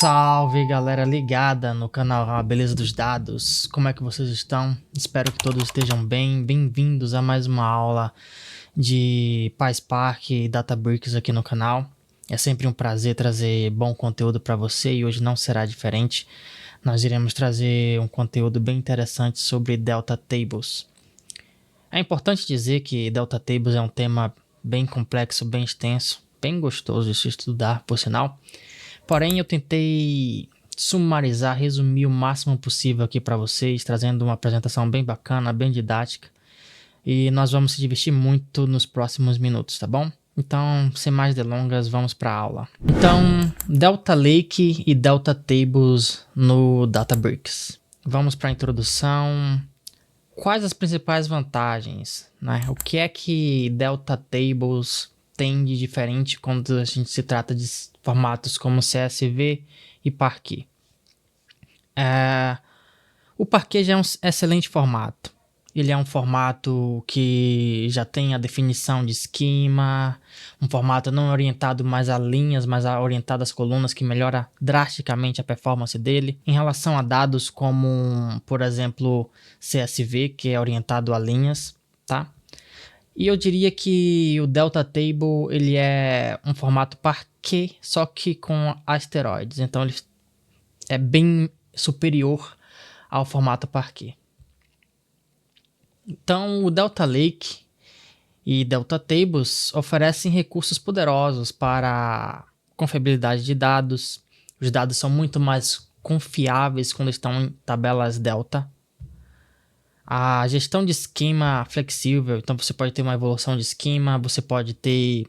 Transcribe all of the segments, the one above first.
Salve galera ligada no canal A Beleza dos Dados, como é que vocês estão? Espero que todos estejam bem, bem-vindos a mais uma aula de PySpark e Databricks aqui no canal. É sempre um prazer trazer bom conteúdo para você e hoje não será diferente. Nós iremos trazer um conteúdo bem interessante sobre Delta Tables. É importante dizer que Delta Tables é um tema bem complexo, bem extenso, bem gostoso de se estudar, por sinal. Porém, eu tentei sumarizar, resumir o máximo possível aqui para vocês, trazendo uma apresentação bem bacana, bem didática. E nós vamos se divertir muito nos próximos minutos, tá bom? Então, sem mais delongas, vamos para a aula. Então, Delta Lake e Delta Tables no Databricks. Vamos para a introdução. Quais as principais vantagens, né? O que é que Delta Tables tem de diferente quando a gente se trata de formatos como CSV e Parquet? O Parquet já é um excelente formato. Ele é um formato que já tem a definição de esquema, um formato não orientado mais a linhas, mas orientado às colunas, que melhora drasticamente a performance dele. Em relação a dados como, por exemplo, CSV, que é orientado a linhas, tá? E eu diria que o Delta Table ele é um formato Parquet, só que com asteroides. Então ele é bem superior ao formato Parquet. Então o Delta Lake e Delta Tables oferecem recursos poderosos para confiabilidade de dados. Os dados são muito mais confiáveis quando estão em tabelas Delta. A gestão de esquema flexível, então você pode ter uma evolução de esquema, você pode ter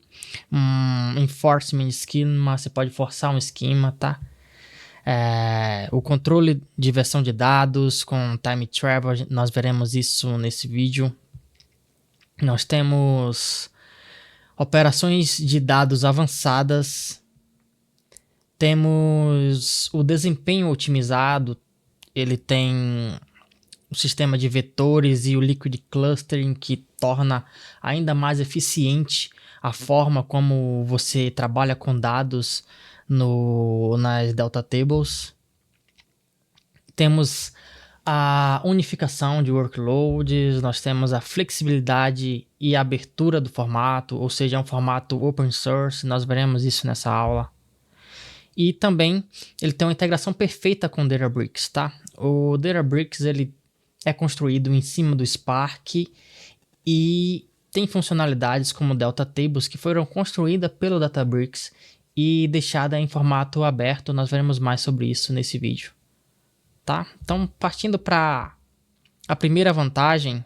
um enforcement de esquema, você pode forçar um esquema, tá? O controle de versão de dados com time travel, nós veremos isso nesse vídeo. Nós temos operações de dados avançadas, temos o desempenho otimizado, ele tem o sistema de vetores e o liquid clustering que torna ainda mais eficiente a forma como você trabalha com dados nas Delta Tables. Temos a unificação de workloads, nós temos a flexibilidade e a abertura do formato, ou seja, é um formato open source, nós veremos isso nessa aula. E também ele tem uma integração perfeita com o Databricks, tá? O Databricks ele é construído em cima do Spark e tem funcionalidades como Delta Tables que foram construídas pelo Databricks e deixada em formato aberto. Nós veremos mais sobre isso nesse vídeo, tá? Então, partindo para a primeira vantagem,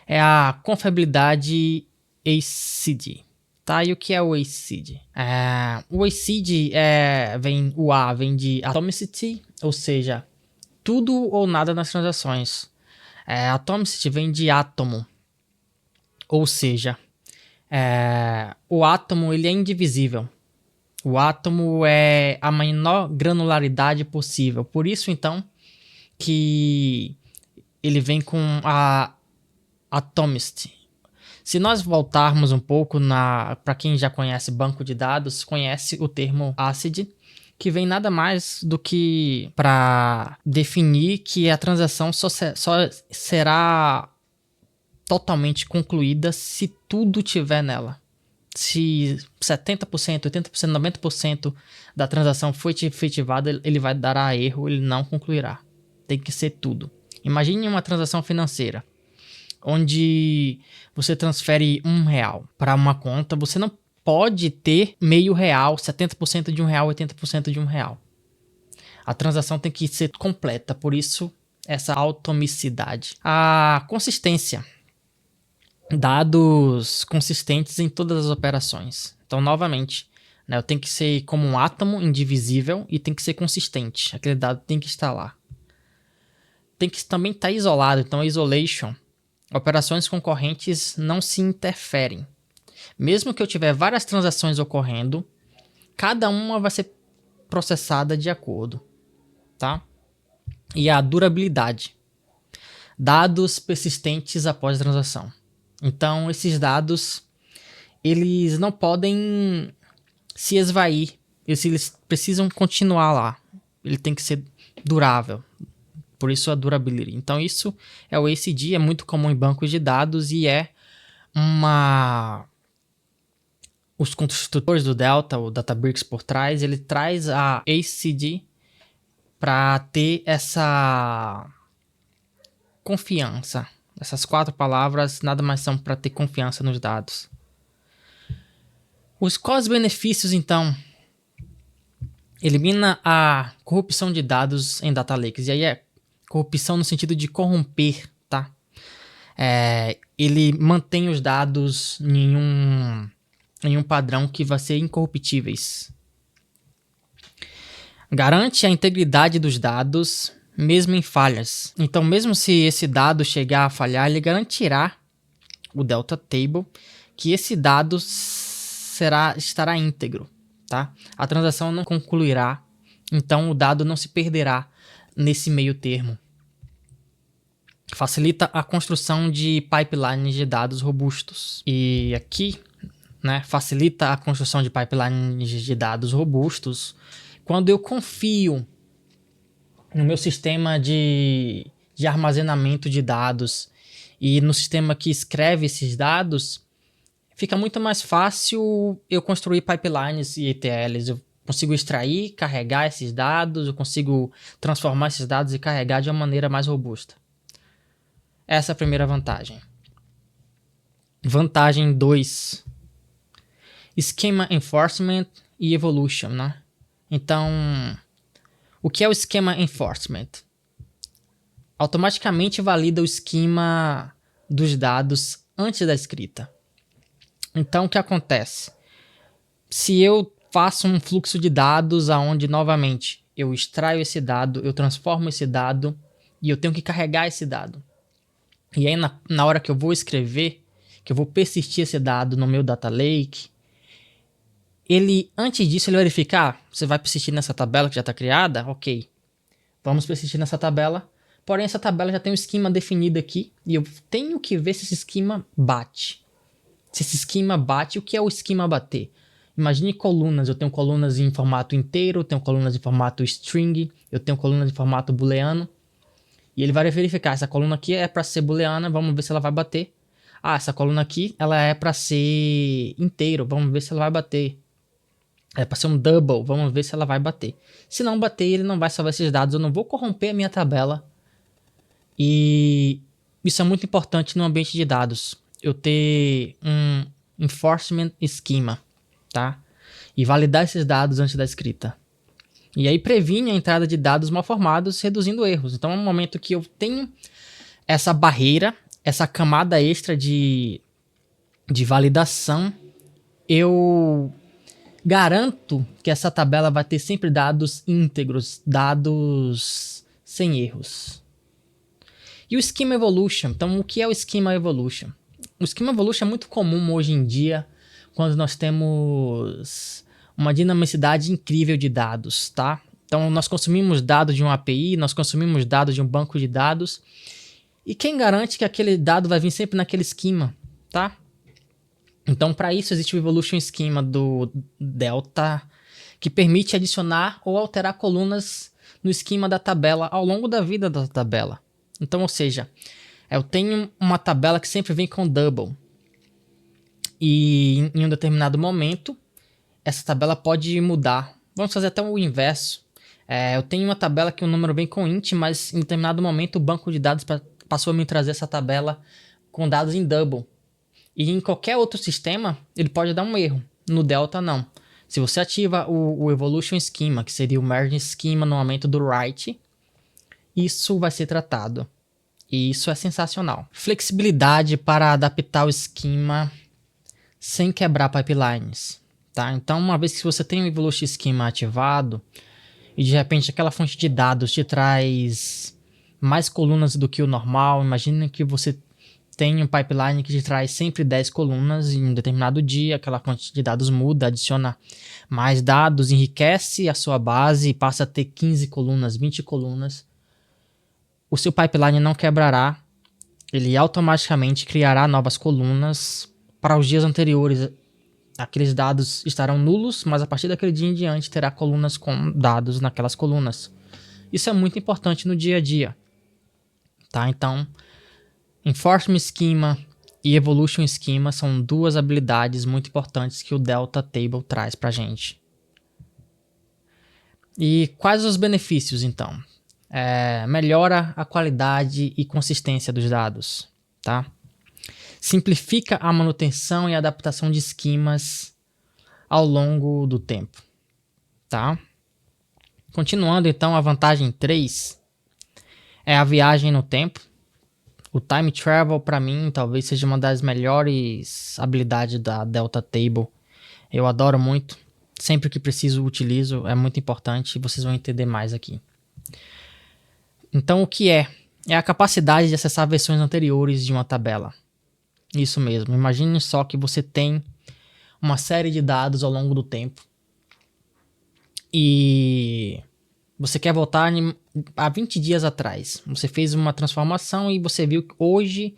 é a confiabilidade ACID, tá? E o que é o ACID? O ACID vem de Atomicity, ou seja, tudo ou nada nas transações. Atomicity vem de átomo, ou seja, o átomo ele é indivisível. O átomo é a menor granularidade possível. Por isso, então, que ele vem com a Atomicity. Se nós voltarmos um pouco para quem já conhece banco de dados, conhece o termo ACID, que vem nada mais do que para definir que a transação só será totalmente concluída se tudo tiver nela. Se 70%, 80%, 90% da transação foi efetivada, ele vai dar a erro, ele não concluirá. Tem que ser tudo. Imagine uma transação financeira, onde você transfere R$1 para uma conta, você não pode ter R$0,5, 70% de R$1, 80% de R$1. A transação tem que ser completa, por isso essa atomicidade. A consistência. Dados consistentes em todas as operações. Então, novamente, né, eu tenho que ser como um átomo indivisível e tem que ser consistente. Aquele dado tem que estar lá. Tem que também estar isolado. Então, isolation. Operações concorrentes não se interferem. Mesmo que eu tiver várias transações ocorrendo, cada uma vai ser processada de acordo, tá? E a durabilidade. Dados persistentes após a transação. Então, esses dados, eles não podem se esvair eles precisam continuar lá. Ele tem que ser durável. Por isso a durability. Então isso é o ACD, é muito comum em bancos de dados e é os construtores do Delta, o Databricks por trás, ele traz a ACD para ter essa confiança. Essas 4 palavras nada mais são para ter confiança nos dados. Quais os benefícios, então? Elimina a corrupção de dados em data lakes. E aí é corrupção no sentido de corromper, tá? Ele mantém os dados em um padrão que vai ser incorruptíveis. Garante a integridade dos dados, mesmo em falhas. Então, mesmo se esse dado chegar a falhar, ele garantirá o Delta Table que esse dado estará íntegro, tá? A transação não concluirá, então o dado não se perderá nesse meio termo. Facilita a construção de pipelines de dados robustos. E aqui, facilita a construção de pipelines de dados robustos quando eu confio no meu sistema de armazenamento de dados e no sistema que escreve esses dados. Fica muito mais fácil eu construir pipelines e ETLs. Eu consigo extrair, carregar esses dados, eu consigo transformar esses dados e carregar de uma maneira mais robusta. Essa é a primeira vantagem. Vantagem 2. Schema Enforcement e Evolution, né? Então, o que é o Schema Enforcement? Automaticamente valida o esquema dos dados antes da escrita. Então, o que acontece? Se eu faço um fluxo de dados onde, novamente, eu extraio esse dado, eu transformo esse dado e eu tenho que carregar esse dado. E aí, na hora que eu vou escrever, que eu vou persistir esse dado no meu data lake, antes disso, ele verifica, você vai persistir nessa tabela que já está criada? Ok, vamos persistir nessa tabela. Porém, essa tabela já tem um esquema definido aqui e eu tenho que ver se esse esquema bate. Se esse esquema bate, o que é o esquema bater? Imagine colunas, eu tenho colunas em formato inteiro, eu tenho colunas em formato string, eu tenho colunas em formato booleano. E ele vai verificar, essa coluna aqui é para ser booleana, vamos ver se ela vai bater. Essa coluna aqui, ela é para ser inteiro, vamos ver se ela vai bater. É para ser um double, vamos ver se ela vai bater. Se não bater, ele não vai salvar esses dados, eu não vou corromper a minha tabela. E isso é muito importante no ambiente de dados. Eu ter um enforcement schema, tá? E validar esses dados antes da escrita. E aí previne a entrada de dados mal formados, reduzindo erros. Então, no momento que eu tenho essa barreira, essa camada extra de validação, eu garanto que essa tabela vai ter sempre dados íntegros, dados sem erros. E o Schema Evolution. Então, o que é o Schema Evolution? O Schema Evolution é muito comum hoje em dia, quando nós temos uma dinamicidade incrível de dados, tá? Então, nós consumimos dados de uma API, nós consumimos dados de um banco de dados, e quem garante que aquele dado vai vir sempre naquele esquema, tá? Então, para isso, existe o Evolution Schema do Delta, que permite adicionar ou alterar colunas no esquema da tabela ao longo da vida da tabela. Então, ou seja, eu tenho uma tabela que sempre vem com double. E em um determinado momento, essa tabela pode mudar. Vamos fazer até o inverso. Eu tenho uma tabela que o número vem com int, mas em determinado momento o banco de dados passou a me trazer essa tabela com dados em double. E em qualquer outro sistema, ele pode dar um erro. No Delta, não. Se você ativa o Evolution Schema, que seria o Merge Schema no momento do write, isso vai ser tratado. E isso é sensacional. Flexibilidade para adaptar o esquema sem quebrar pipelines. Tá? Então, uma vez que você tem o Evolution Schema ativado, e de repente aquela fonte de dados te traz mais colunas do que o normal, imagine que você tem um pipeline que te traz sempre 10 colunas e em um determinado dia aquela fonte de dados muda, adiciona mais dados, enriquece a sua base e passa a ter 15 colunas, 20 colunas. O seu pipeline não quebrará, ele automaticamente criará novas colunas para os dias anteriores Aqueles dados estarão nulos, mas a partir daquele dia em diante terá colunas com dados naquelas colunas. Isso é muito importante no dia a dia, tá? Então, Enforcement Schema e Evolution Schema são duas habilidades muito importantes que o Delta Table traz pra gente. E quais os benefícios, então? Melhora a qualidade e consistência dos dados, tá? Simplifica a manutenção e adaptação de esquemas ao longo do tempo, tá? Continuando, então, a vantagem 3 é a viagem no tempo. O Time Travel, para mim, talvez seja uma das melhores habilidades da Delta Table. Eu adoro muito. Sempre que preciso, utilizo. É muito importante e vocês vão entender mais aqui. Então, o que é? É a capacidade de acessar versões anteriores de uma tabela. Isso mesmo. Imagine só que você tem uma série de dados ao longo do tempo e você quer voltar a 20 dias atrás. Você fez uma transformação e você viu hoje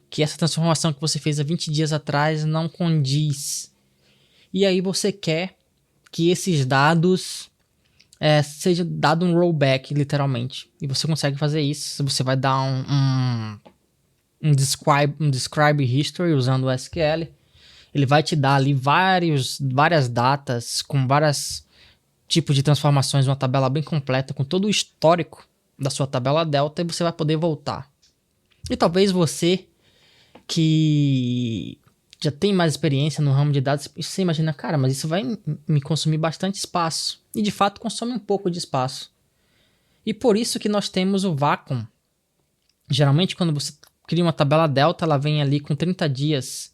que essa transformação que você fez há 20 dias atrás não condiz. E aí você quer que esses dados seja dado um rollback, literalmente. E você consegue fazer isso. Você vai dar um describe history usando o SQL. Ele vai te dar ali várias datas com vários tipos de transformações, uma tabela bem completa com todo o histórico da sua tabela Delta, e você vai poder voltar. E talvez você que já tem mais experiência no ramo de dados, você imagina, cara, mas isso vai me consumir bastante espaço. E de fato consome um pouco de espaço. E por isso que nós temos o Vacuum. Geralmente quando você cria uma tabela Delta, ela vem ali com 30 dias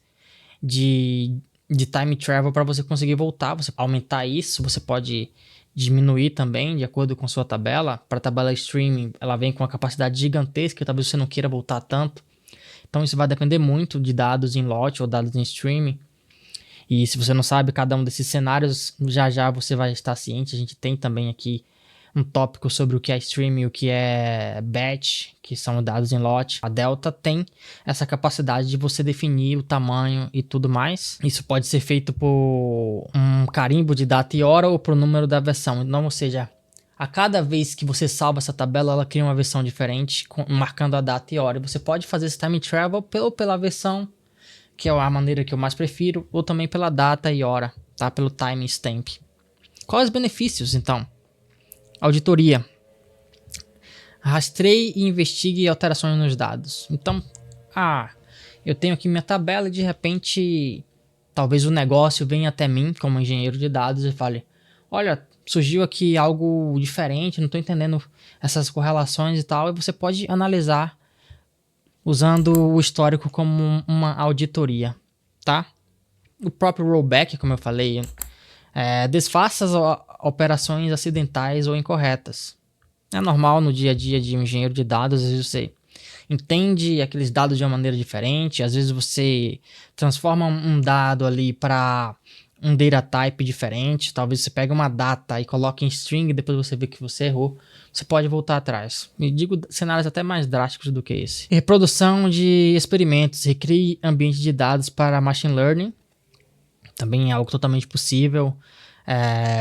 de time travel para você conseguir voltar. Você pode aumentar isso, você pode diminuir também de acordo com sua tabela. Para a tabela streaming, ela vem com uma capacidade gigantesca, talvez você não queira voltar tanto. Então isso vai depender muito de dados em lot ou dados em streaming. E se você não sabe cada um desses cenários, já você vai estar ciente. A gente tem também aqui um tópico sobre o que é streaming e o que é batch, que são dados em lot. A Delta tem essa capacidade de você definir o tamanho e tudo mais. Isso pode ser feito por um carimbo de data e hora ou por número da versão. Então, ou seja, a cada vez que você salva essa tabela, ela cria uma versão diferente, marcando a data e hora. E você pode fazer esse time travel pela versão, que é a maneira que eu mais prefiro, ou também pela data e hora, tá? Pelo time stamp. Quais os benefícios, então? Auditoria. Rastreie e investigue alterações nos dados. Então, eu tenho aqui minha tabela e de repente, talvez o negócio venha até mim como engenheiro de dados e fale, olha, surgiu aqui algo diferente, não estou entendendo essas correlações e tal, e você pode analisar usando o histórico como uma auditoria, tá? O próprio rollback, como eu falei, desfaça as operações acidentais ou incorretas. É normal no dia a dia de um engenheiro de dados, às vezes você entende aqueles dados de uma maneira diferente, às vezes você transforma um dado ali para um data type diferente, talvez você pegue uma data e coloque em string e depois você vê que você errou, você pode voltar atrás. Me digo cenários até mais drásticos do que esse. Reprodução de experimentos, recrie ambiente de dados para machine learning, também é algo totalmente possível.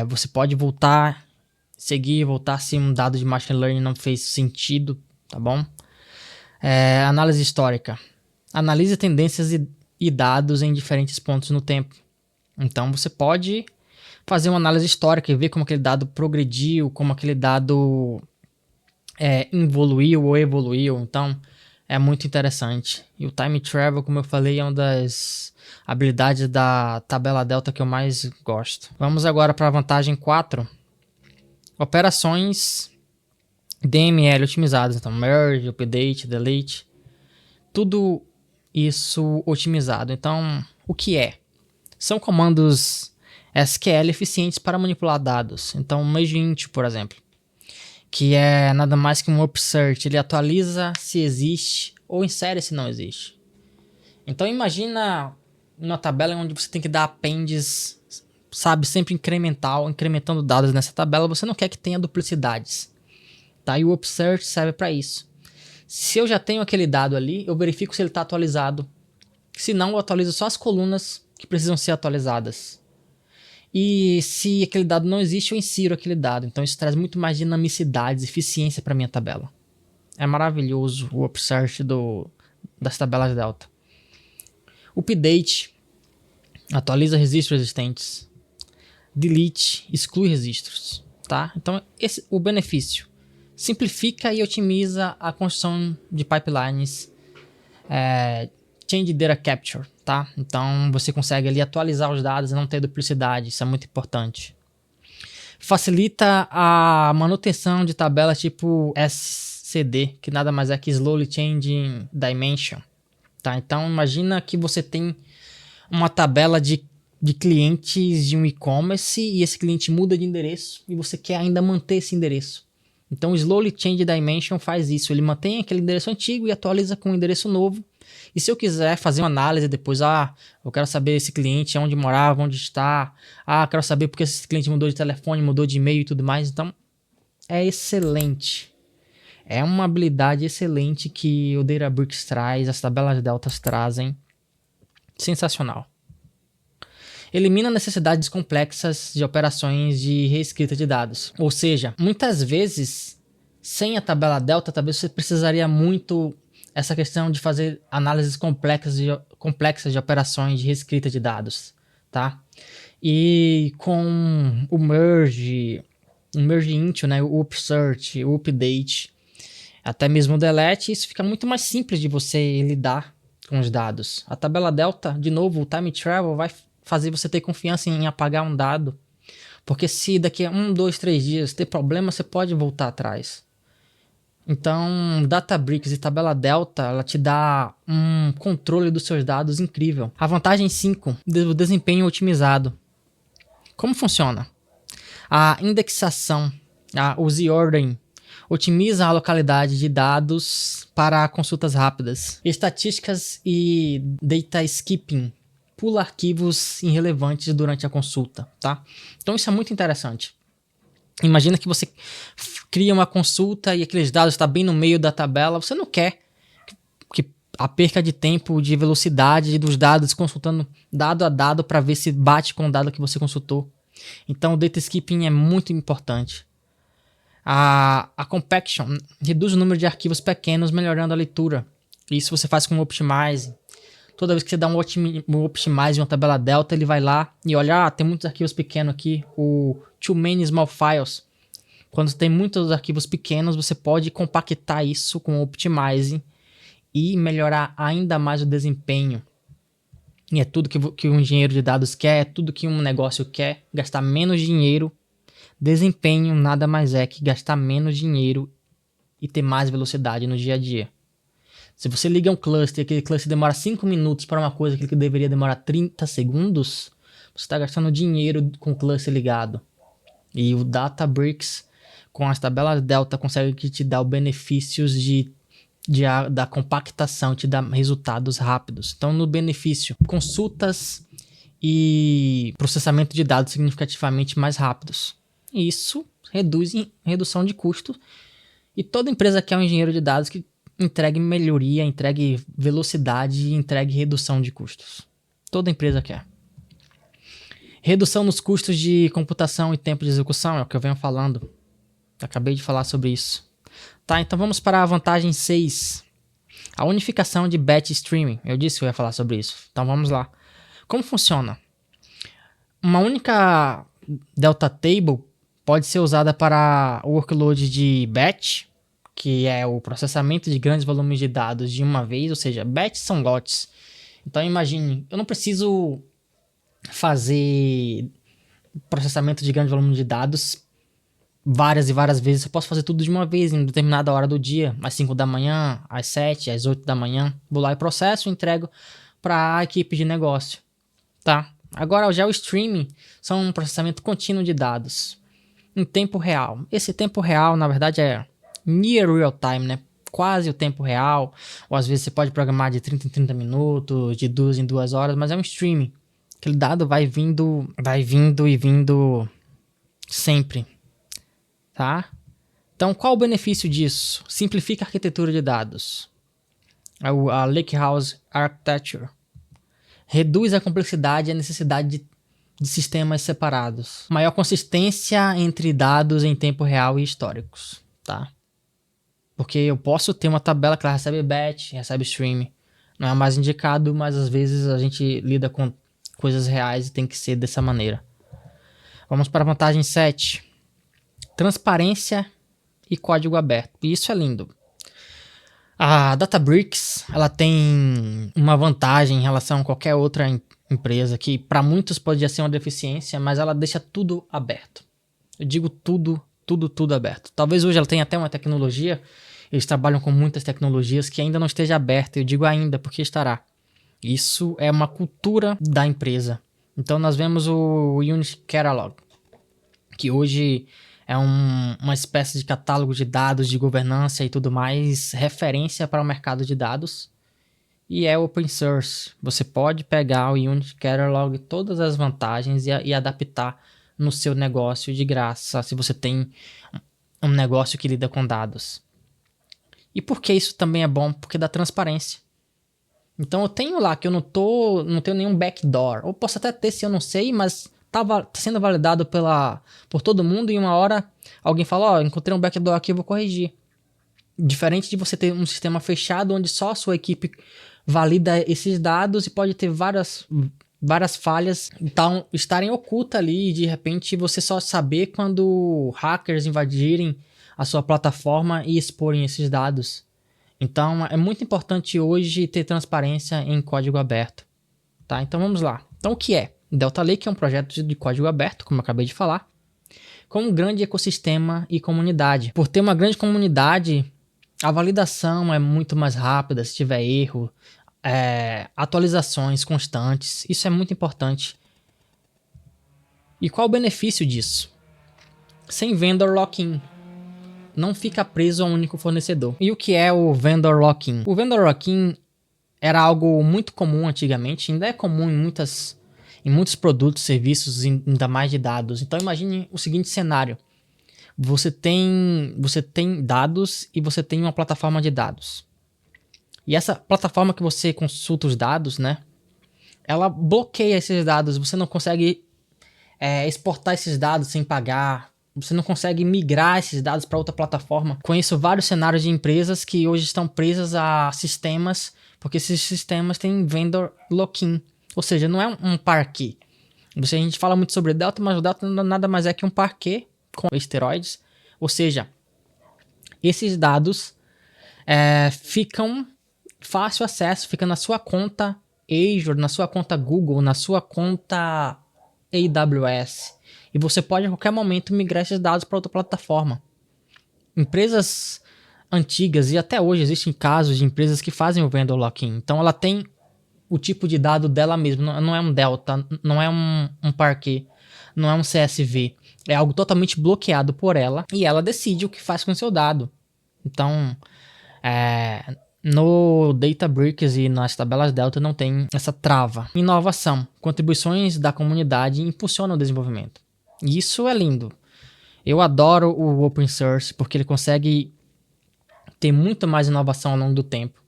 Você pode voltar se um dado de machine learning não fez sentido, tá bom? Análise histórica. Analise tendências e dados em diferentes pontos no tempo. Então você pode fazer uma análise histórica e ver como aquele dado progrediu, como aquele dado evoluiu ou evoluiu. Então é muito interessante. E o Time Travel, como eu falei, é uma das habilidades da tabela Delta que eu mais gosto. Vamos agora para a vantagem 4. Operações DML otimizadas. Então merge, update, delete. Tudo isso otimizado. Então o que é? São comandos SQL eficientes para manipular dados. Então, o mergeInt, por exemplo, que é nada mais que um upsearch. Ele atualiza se existe ou insere se não existe. Então, imagina uma tabela onde você tem que dar appendes, sabe, sempre incrementando dados nessa tabela. Você não quer que tenha duplicidades, tá? E o upsearch serve para isso. Se eu já tenho aquele dado ali, eu verifico se ele está atualizado. Se não, eu atualizo só as colunas que precisam ser atualizadas. E se aquele dado não existe, eu insiro aquele dado. Então isso traz muito mais dinamicidade, eficiência para minha tabela. É maravilhoso o upsearch das tabelas delta. Update, atualiza registros existentes. Delete, exclui registros. Tá? Então o benefício. Simplifica e otimiza a construção de pipelines. Change Data Capture, tá? Então você consegue ali atualizar os dados e não ter duplicidade, isso é muito importante. Facilita a manutenção de tabelas tipo SCD, que nada mais é que Slowly Changing Dimension, tá? Então imagina que você tem uma tabela de clientes de um e-commerce e esse cliente muda de endereço e você quer ainda manter esse endereço. Então o Slowly Change Dimension faz isso, ele mantém aquele endereço antigo e atualiza com um endereço novo. E se eu quiser fazer uma análise depois, eu quero saber esse cliente, onde morava, onde está, quero saber porque esse cliente mudou de telefone, mudou de e-mail e tudo mais, então é excelente. É uma habilidade excelente que o Databricks traz, as tabelas deltas trazem, sensacional. Elimina necessidades complexas de operações de reescrita de dados, ou seja, muitas vezes, sem a tabela delta, talvez você precisaria muito essa questão de fazer análises complexas de operações de reescrita de dados, tá? E com o merge into, né, o upsearch, o update, até mesmo o delete, isso fica muito mais simples de você lidar com os dados. A tabela delta, de novo, o time travel vai fazer você ter confiança em apagar um dado, porque se daqui a 1, 2, 3 dias ter problema, você pode voltar atrás. Então, Databricks e tabela delta, ela te dá um controle dos seus dados incrível. A vantagem 5, o desempenho otimizado. Como funciona? A indexação, o Z-ordering, otimiza a localidade de dados para consultas rápidas. Estatísticas e data skipping, pula arquivos irrelevantes durante a consulta, tá? Então isso é muito interessante. Imagina que você cria uma consulta e aqueles dados estão bem no meio da tabela. Você não quer que a perca de tempo, de velocidade dos dados, consultando dado a dado para ver se bate com o dado que você consultou. Então o data skipping é muito importante. A compaction reduz o número de arquivos pequenos, melhorando a leitura. Isso você faz com o Optimize. Toda vez que você dá um Optimize em uma tabela delta, ele vai lá e olha, tem muitos arquivos pequenos aqui, o Too Many Small Files. Quando tem muitos arquivos pequenos, você pode compactar isso com o Optimize e melhorar ainda mais o desempenho. E é tudo que um engenheiro de dados quer, é tudo que um negócio quer, gastar menos dinheiro. Desempenho nada mais é que gastar menos dinheiro e ter mais velocidade no dia a dia. Se você liga um cluster e aquele cluster demora 5 minutos para uma coisa que deveria demorar 30 segundos, você está gastando dinheiro com o cluster ligado. E o Databricks, com as tabelas delta, consegue te dar os benefícios da compactação, te dar resultados rápidos. Então, no benefício, consultas e processamento de dados significativamente mais rápidos. Isso reduz em redução de custo. E toda empresa quer um engenheiro de dados que entregue melhoria, entregue velocidade e entregue redução de custos. Toda empresa quer. Redução nos custos de computação e tempo de execução, é o que eu venho falando. Acabei de falar sobre isso. Tá, então vamos para a vantagem 6. A unificação de batch streaming. Eu disse que eu ia falar sobre isso. Então vamos lá. Como funciona? Uma única Delta Table pode ser usada para workload de batch, que é o processamento de grandes volumes de dados de uma vez, ou seja, batch são lotes. Então imagine, eu não preciso fazer processamento de grande volume de dados várias e várias vezes. Eu posso fazer tudo de uma vez em determinada hora do dia, às 5 da manhã, às 7, às 8 da manhã. Vou lá e processo e entrego para a equipe de negócio, tá? Agora já o streaming são um processamento contínuo de dados em tempo real. Esse tempo real, na verdade, é near real time, né? Quase o tempo real, ou às vezes você pode programar de 30 em 30 minutos, de 2 em 2 horas, mas é um streaming. Aquele dado vai vindo e vindo sempre, tá? Então, qual o benefício disso? Simplifica a arquitetura de dados. A Lakehouse Architecture reduz a complexidade e a necessidade de sistemas separados. Maior consistência entre dados em tempo real e históricos, tá? Porque eu posso ter uma tabela que ela recebe batch, recebe stream. Não é o mais indicado, mas às vezes a gente lida com coisas reais e tem que ser dessa maneira. Vamos para a vantagem 7. Transparência e código aberto. E isso é lindo. A Databricks, ela tem uma vantagem em relação a qualquer outra empresa que para muitos pode ser uma deficiência, mas ela deixa tudo aberto. Eu digo tudo aberto. Talvez hoje ela tenha até uma tecnologia, eles trabalham com muitas tecnologias que ainda não esteja aberta. Eu digo ainda porque estará. Isso é uma cultura da empresa. Então nós vemos o Unity Catalog, que hoje é uma espécie de catálogo de dados, de governança e tudo mais, referência para o mercado de dados. E é open source. Você pode pegar o Unity Catalog, todas as vantagens e adaptar no seu negócio de graça, se você tem um negócio que lida com dados. E por que isso também é bom? Porque dá transparência. Então eu tenho lá que eu não tenho nenhum backdoor. Ou posso até ter se eu não sei, mas tá sendo validado por todo mundo e uma hora alguém fala, encontrei um backdoor aqui, eu vou corrigir. Diferente de você ter um sistema fechado onde só a sua equipe valida esses dados e pode ter várias falhas estarem ocultas ali e de repente você só saber quando hackers invadirem a sua plataforma e exporem esses dados. Então é muito importante hoje ter transparência em código aberto. Tá? Então vamos lá. Então o que é? Delta Lake é um projeto de código aberto, como eu acabei de falar, com um grande ecossistema e comunidade. Por ter uma grande comunidade, a validação é muito mais rápida se tiver erro, atualizações constantes, isso é muito importante. E qual o benefício disso? Sem vendor lock-in. Não fica preso a um único fornecedor. E o que é o vendor lock-in? O vendor lock-in era algo muito comum antigamente, ainda é comum em muitos produtos, serviços, ainda mais de dados. Então imagine o seguinte cenário. Você tem dados e você tem uma plataforma de dados. E essa plataforma que você consulta os dados, né? Ela bloqueia esses dados. Você não consegue exportar esses dados sem pagar. Você não consegue migrar esses dados para outra plataforma. Conheço vários cenários de empresas que hoje estão presas a sistemas, porque esses sistemas têm vendor lock-in. Ou seja, não é um parquet. A gente fala muito sobre Delta, mas o Delta nada mais é que um parquet com esteroides. Ou seja, esses dados ficam fácil acesso, fica na sua conta Azure, na sua conta Google, na sua conta AWS. E você pode a qualquer momento migrar esses dados para outra plataforma. Empresas antigas, e até hoje existem casos de empresas que fazem o vendor lock-in. Então ela tem o tipo de dado dela mesma, não é um Delta, não é um Parquet, não é um CSV. É algo totalmente bloqueado por ela e ela decide o que faz com o seu dado. Então, no Databricks e nas tabelas Delta não tem essa trava. Inovação, contribuições da comunidade impulsionam o desenvolvimento. E isso é lindo. Eu adoro o open source porque ele consegue ter muito mais inovação ao longo do tempo.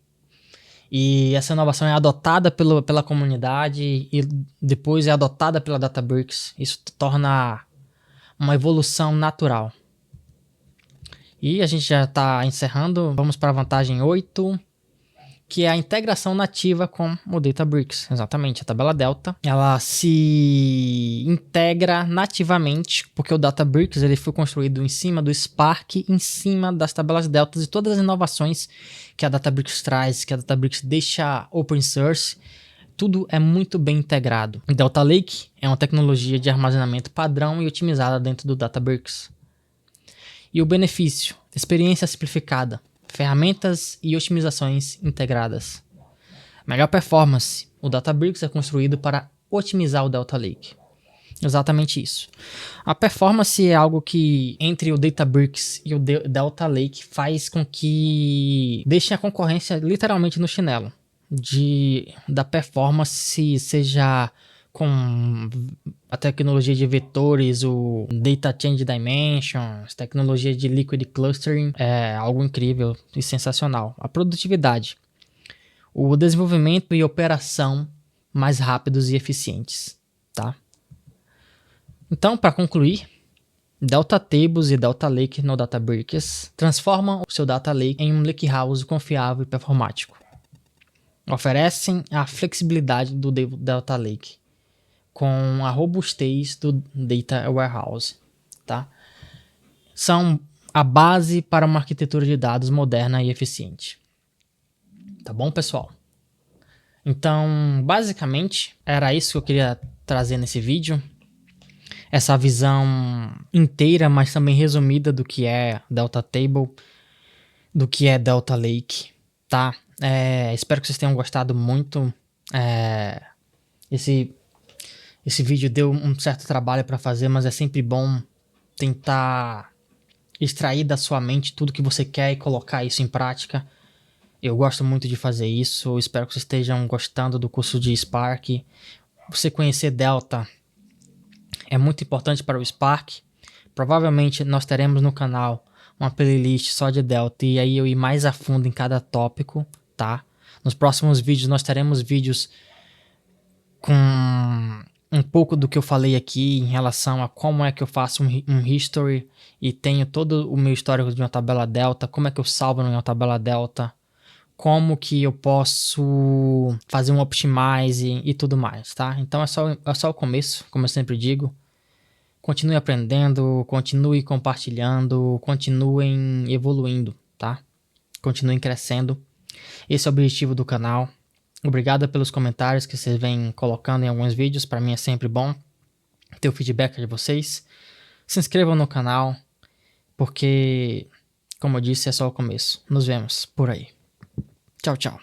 E essa inovação é adotada pela comunidade e depois é adotada pela Databricks. Isso torna uma evolução natural. E a gente já está encerrando. Vamos para a vantagem 8, que é a integração nativa com o Databricks. Exatamente, a tabela Delta, ela se integra nativamente, porque o Databricks ele foi construído em cima do Spark, em cima das tabelas Delta e todas as inovações que a Databricks traz, que a Databricks deixa open source, tudo é muito bem integrado. O Delta Lake é uma tecnologia de armazenamento padrão e otimizada dentro do Databricks. E o benefício? Experiência simplificada. Ferramentas e otimizações integradas. Melhor performance. O Databricks é construído para otimizar o Delta Lake. Exatamente isso. A performance é algo que, entre o Databricks e o Delta Lake, faz com que deixe a concorrência literalmente no chinelo. Da performance, seja com a tecnologia de vetores, o Data Change Dimensions, tecnologia de Liquid Clustering, é algo incrível e sensacional. A produtividade, o desenvolvimento e operação mais rápidos e eficientes, tá? Então, para concluir, Delta Tables e Delta Lake no Databricks transformam o seu Data Lake em um lakehouse confiável e performático. Oferecem a flexibilidade do Delta Lake com a robustez do Data Warehouse, tá? São a base para uma arquitetura de dados moderna e eficiente. Tá bom, pessoal? Então, basicamente, era isso que eu queria trazer nesse vídeo. Essa visão inteira, mas também resumida do que é Delta Table, do que é Delta Lake, tá? Espero que vocês tenham gostado muito. Esse vídeo deu um certo trabalho para fazer, mas é sempre bom tentar extrair da sua mente tudo que você quer e colocar isso em prática. Eu gosto muito de fazer isso. Eu espero que vocês estejam gostando do curso de Spark. Você conhecer Delta é muito importante para o Spark. Provavelmente nós teremos no canal uma playlist só de Delta e aí eu ir mais a fundo em cada tópico, tá? Nos próximos vídeos nós teremos vídeos com um pouco do que eu falei aqui em relação a como é que eu faço um history e tenho todo o meu histórico de uma tabela Delta, como é que eu salvo numa tabela Delta, como que eu posso fazer um optimize e tudo mais, tá? Então é só o começo, como eu sempre digo. Continue aprendendo, continue compartilhando, continuem evoluindo, tá? Continuem crescendo. Esse é o objetivo do canal. Obrigado pelos comentários que vocês vêm colocando em alguns vídeos. Para mim é sempre bom ter o feedback de vocês. Se inscrevam no canal, porque, como eu disse, é só o começo. Nos vemos por aí. Tchau, tchau.